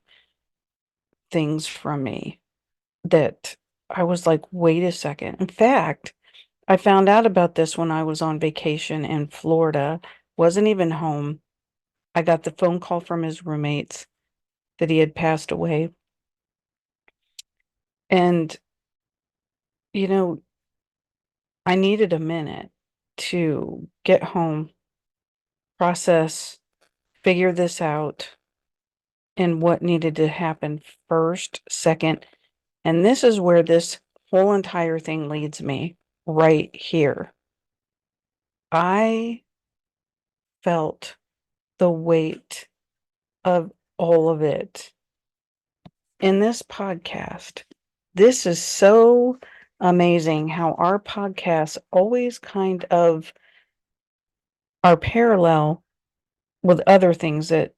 things from me that I was like, wait a second. In fact, I found out about this when I was on vacation in Florida, wasn't even home. I got the phone call from his roommates that he had passed away. And, you know, I needed a minute to get home, process, figure this out, and what needed to happen first, second. And this is where this whole entire thing leads me right here. I felt the weight of all of it in this podcast. This is so amazing how our podcasts always kind of are parallel with other things that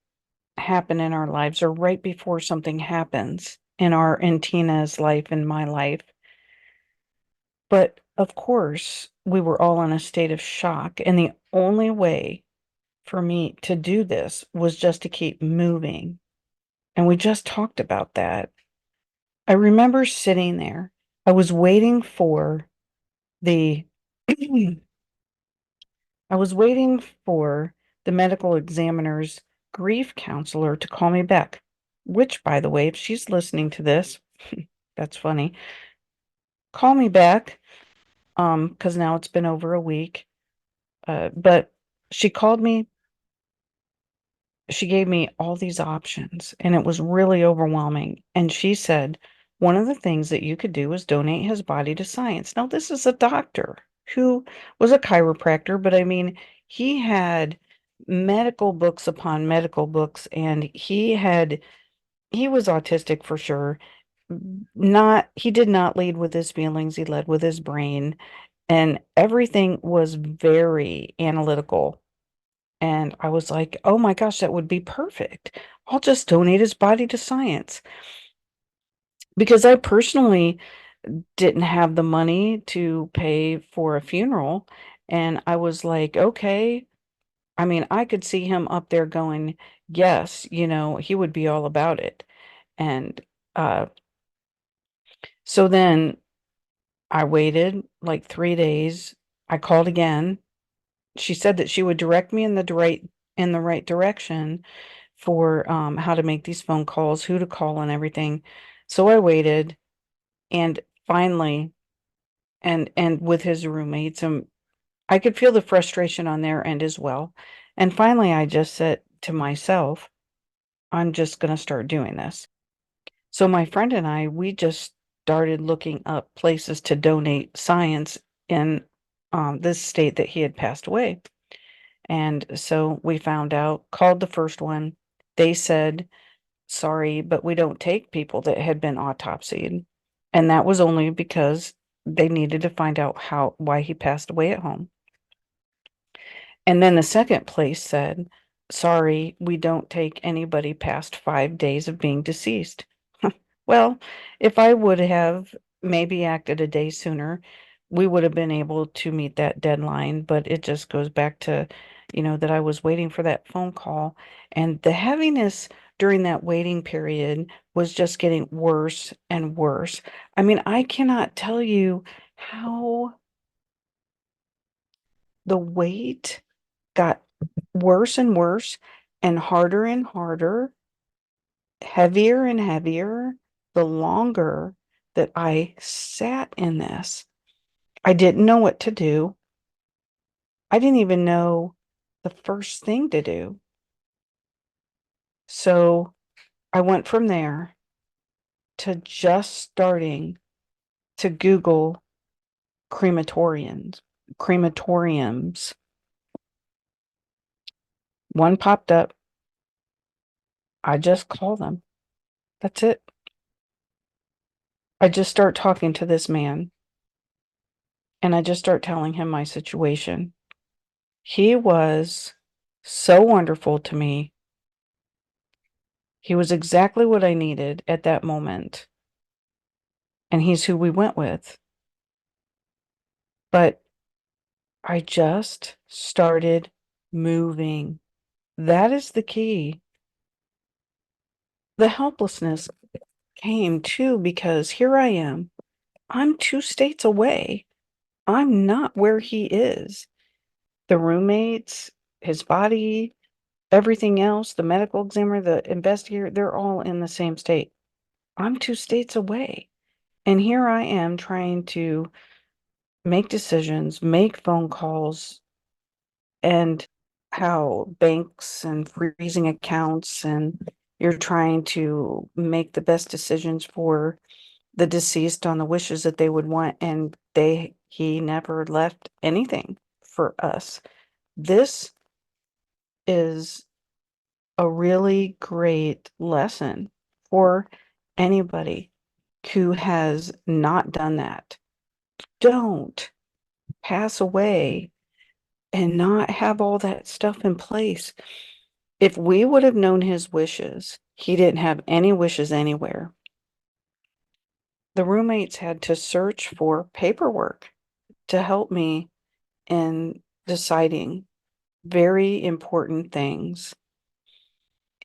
happen in our lives or right before something happens in Tina's life and my life. But of course, we were all in a state of shock, and the only way for me to do this was just to keep moving. And we just talked about that. I remember sitting there. I was waiting for the I was waiting for the medical examiner's grief counselor to call me back, which, by the way, if she's listening to this, that's funny. Call me back, because now it's been over a week. But she called me. She gave me all these options, and it was really overwhelming. And she said, one of the things that you could do is donate his body to science. Now, this is a doctor who was a chiropractor, but I mean, he had medical books upon medical books, and he was autistic for sure. He did not lead with his feelings, he led with his brain, and everything was very analytical. And I was like, oh my gosh, that would be perfect. I'll just donate his body to science. Because I personally didn't have the money to pay for a funeral. And I was like, okay. I mean, I could see him up there going, yes, he would be all about it. And uh, so then I waited like 3 days. I called again. She said that she would direct me in the right direction for how to make these phone calls, who to call, and everything. So I waited, and finally, and with his roommates, I could feel the frustration on their end as well. And finally, I just said to myself, I'm just going to start doing this. So my friend and I, we just started looking up places to donate science in this state that he had passed away. And so we found out, called the first one. They said, sorry, but we don't take people that had been autopsied. And that was only because they needed to find out why he passed away at home. And then the second place said, sorry, we don't take anybody past 5 days of being deceased. Well, if I would have maybe acted a day sooner, we would have been able to meet that deadline. But it just goes back to, that I was waiting for that phone call. And the heaviness during that waiting period was just getting worse and worse. I mean, I cannot tell you how the wait got worse and worse and harder, heavier and heavier, the longer that I sat in this. I didn't know what to do. I didn't even know the first thing to do. So I went from there to just starting to Google crematoriums. One popped up. I just call them. That's it. I just start talking to this man, and I just start telling him my situation. He was so wonderful to me. He was exactly what I needed at that moment. And he's who we went with. But I just started moving. That is the key. The helplessness came too because here I am. I'm 2 states away. I'm not where he is. The roommates, his body, everything else, the medical examiner, the investigator, they're all in the same state. I'm 2 states away. And here I am trying to make decisions, make phone calls, and how banks and freezing accounts, and you're trying to make the best decisions for the deceased on the wishes that they would want, and he never left anything for us. This is a really great lesson for anybody who has not done that. Don't pass away and not have all that stuff in place. If we would have known his wishes, he didn't have any wishes anywhere. The roommates had to search for paperwork to help me in deciding very important things,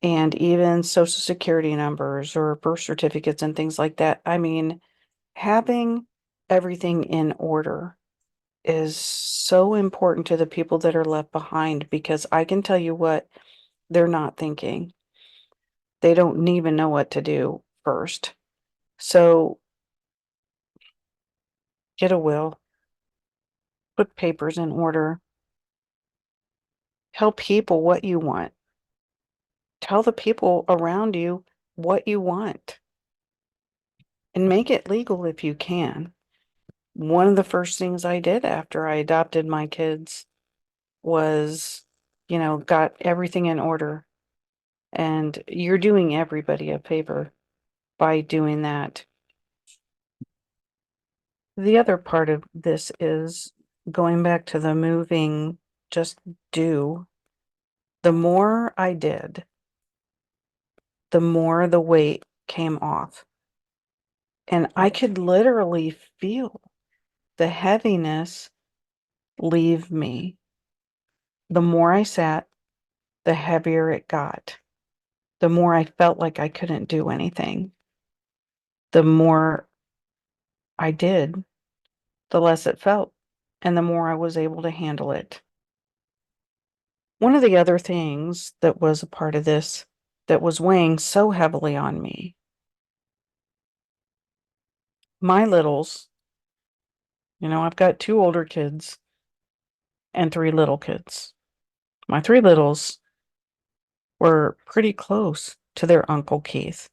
and even social security numbers or birth certificates and things like that. I mean, having everything in order is so important to the people that are left behind, because I can tell you what they're not thinking. They don't even know what to do first. So get a will, put papers in order, tell people what you want, tell the people around you what you want, and make it legal if you can. One of the first things I did after I adopted my kids was, got everything in order. And you're doing everybody a favor by doing that. The other part of this is going back to the moving, just do. The more I did, the more the weight came off. And I could literally feel the heaviness leave me. The more I sat, the heavier it got. The more I felt like I couldn't do anything. The more I did, the less it felt, and the more I was able to handle it. One of the other things that was a part of this that was weighing so heavily on me, my littles, I've got 2 older kids and 3 little kids. My 3 littles were pretty close to their Uncle Keith.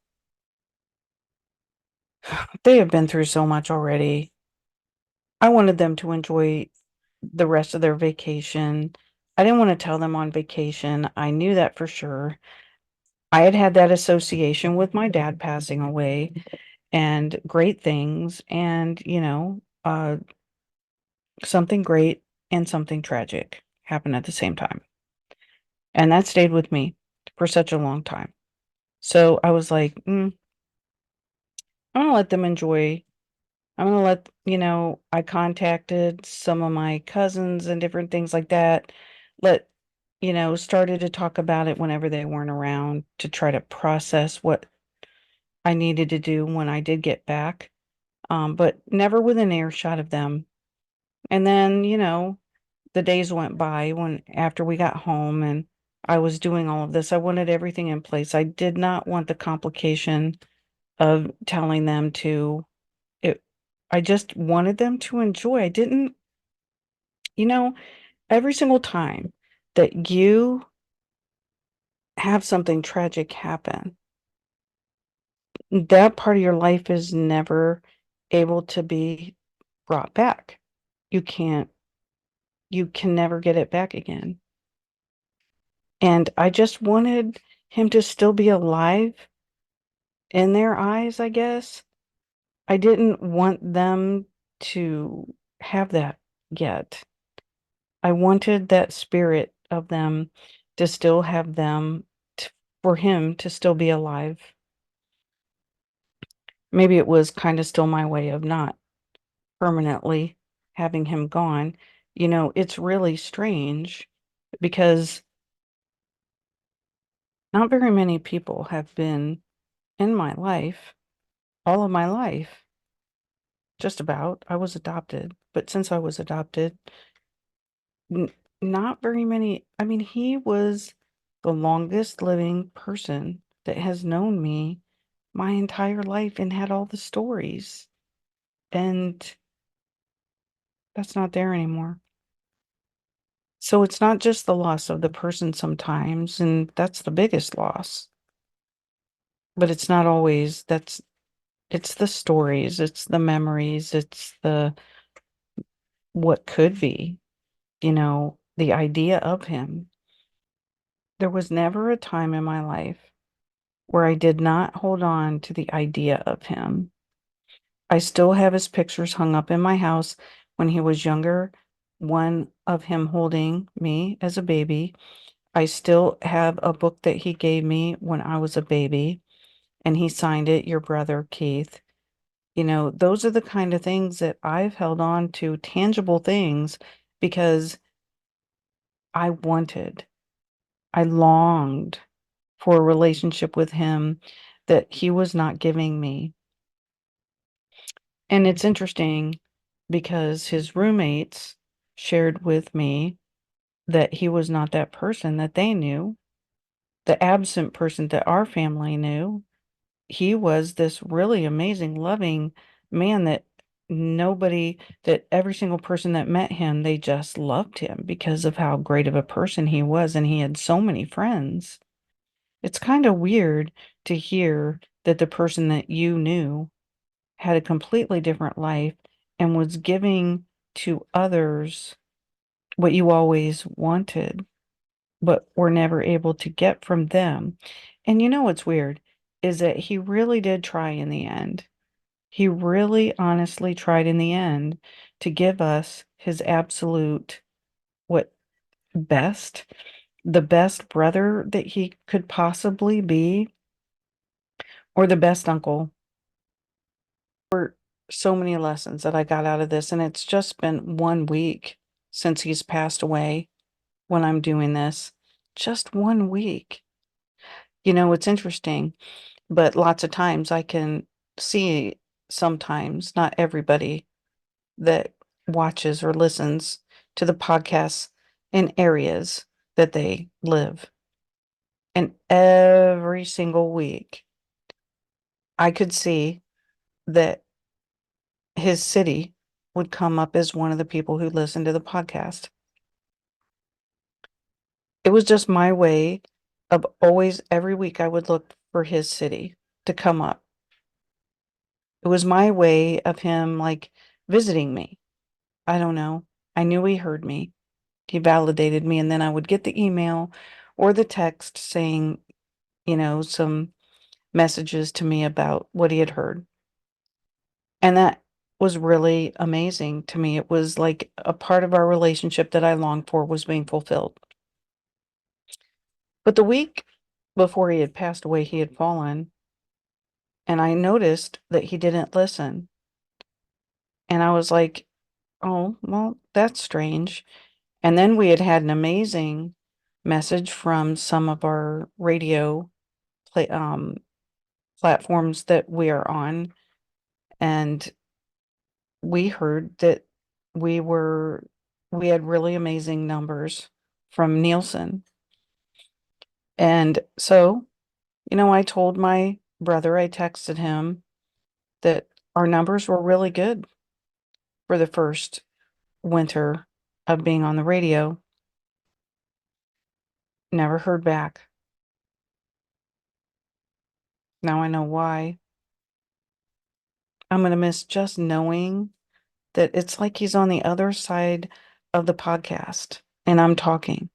They have been through so much already. I wanted them to enjoy the rest of their vacation. I didn't want to tell them on vacation. I knew that for sure. I had had that association with my dad passing away and great things, and, something great and something tragic happened at the same time. And that stayed with me for such a long time. So I was like, I'm going to let them enjoy. I'm going to let, I contacted some of my cousins and different things like that. Let, started to talk about it whenever they weren't around to try to process what I needed to do when I did get back. But never within earshot of them. And then, the days went by when after we got home and I was doing all of this, I wanted everything in place. I did not want the complication of telling them to it. I just wanted them to enjoy. I didn't, you know, every single time that you have something tragic happen, that part of your life is never able to be brought back. You can't, you can never get it back again. And I just wanted him to still be alive in their eyes, I guess. I didn't want them to have that yet. I wanted that spirit of them to still have them, for him to still be alive. Maybe it was kind of still my way of not permanently having him gone. It's really strange because not very many people have been in my life all of my life. Just about. I was adopted, but since I was adopted, n not very many. I mean, he was the longest living person that has known me my entire life and had all the stories, and that's not there anymore. So it's not just the loss of the person sometimes, and that's the biggest loss, but it's not always it's the stories, it's the memories, it's the what could be, the idea of him. there was never a time in my life where I did not hold on to the idea of him. I still have his pictures hung up in my house when he was younger, one of him holding me as a baby. I still have a book that he gave me when I was a baby, and he signed it, Your Brother Keith. You know, those are the kind of things that I've held on to, tangible things, because I wanted, I longed for a relationship with him that he was not giving me. And it's interesting because his roommates shared with me that he was not that person that they knew, the absent person that our family knew. He was this really amazing, loving man that nobody, that every single person that met him, they just loved him because of how great of a person he was. And he had so many friends. It's kind of weird to hear that the person that you knew had a completely different life and was giving to others what you always wanted, but were never able to get from them. And you know what's weird is that he really did try in the end. He really honestly tried in the end to give us his absolute what best, the best brother that he could possibly be, or the best uncle. So many lessons that I got out of this, and it's just been 1 week since he's passed away when I'm doing this. Just 1 week. You know, it's interesting, but lots of times I can see sometimes, not everybody that watches or listens to the podcasts in areas that they live. And every single week, I could see that his city would come up as one of the people who listened to the podcast. It was just my way of always, every week, I would look for his city to come up. It was my way of him like visiting me. I don't know. I knew he heard me. He validated me. And then I would get the email or the text saying, you know, some messages to me about what he had heard. And that was really amazing to me. It was like a part of our relationship that I longed for was being fulfilled. But the week before he had passed away, he had fallen, and I noticed that he didn't listen. And I was like, oh, well, that's strange. And then we had had an amazing message from some of our radio play, platforms that we are on. And we heard that we were, we had really amazing numbers from Nielsen. And so, you know, I told my brother, I texted him that our numbers were really good for the first winter of being on the radio. Never heard back. Now I know why. I'm going to miss just knowing that it's like he's on the other side of the podcast and I'm talking.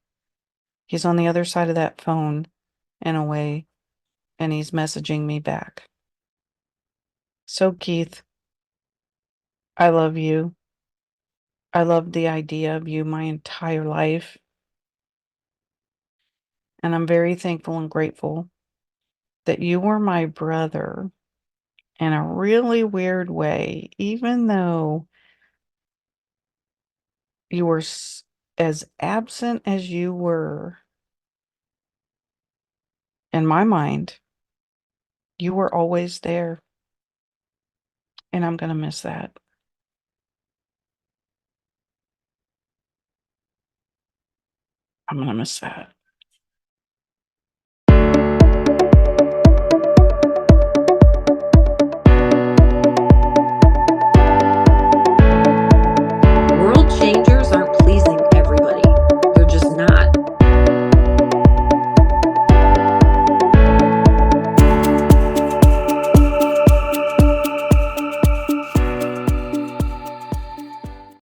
He's on the other side of that phone in a way, and he's messaging me back. So, Keith, I love you. I love the idea of you my entire life. And I'm very thankful and grateful that you were my brother in a really weird way, even though you were as absent as you were. In my mind, you were always there, and I'm going to miss that. I'm going to miss that.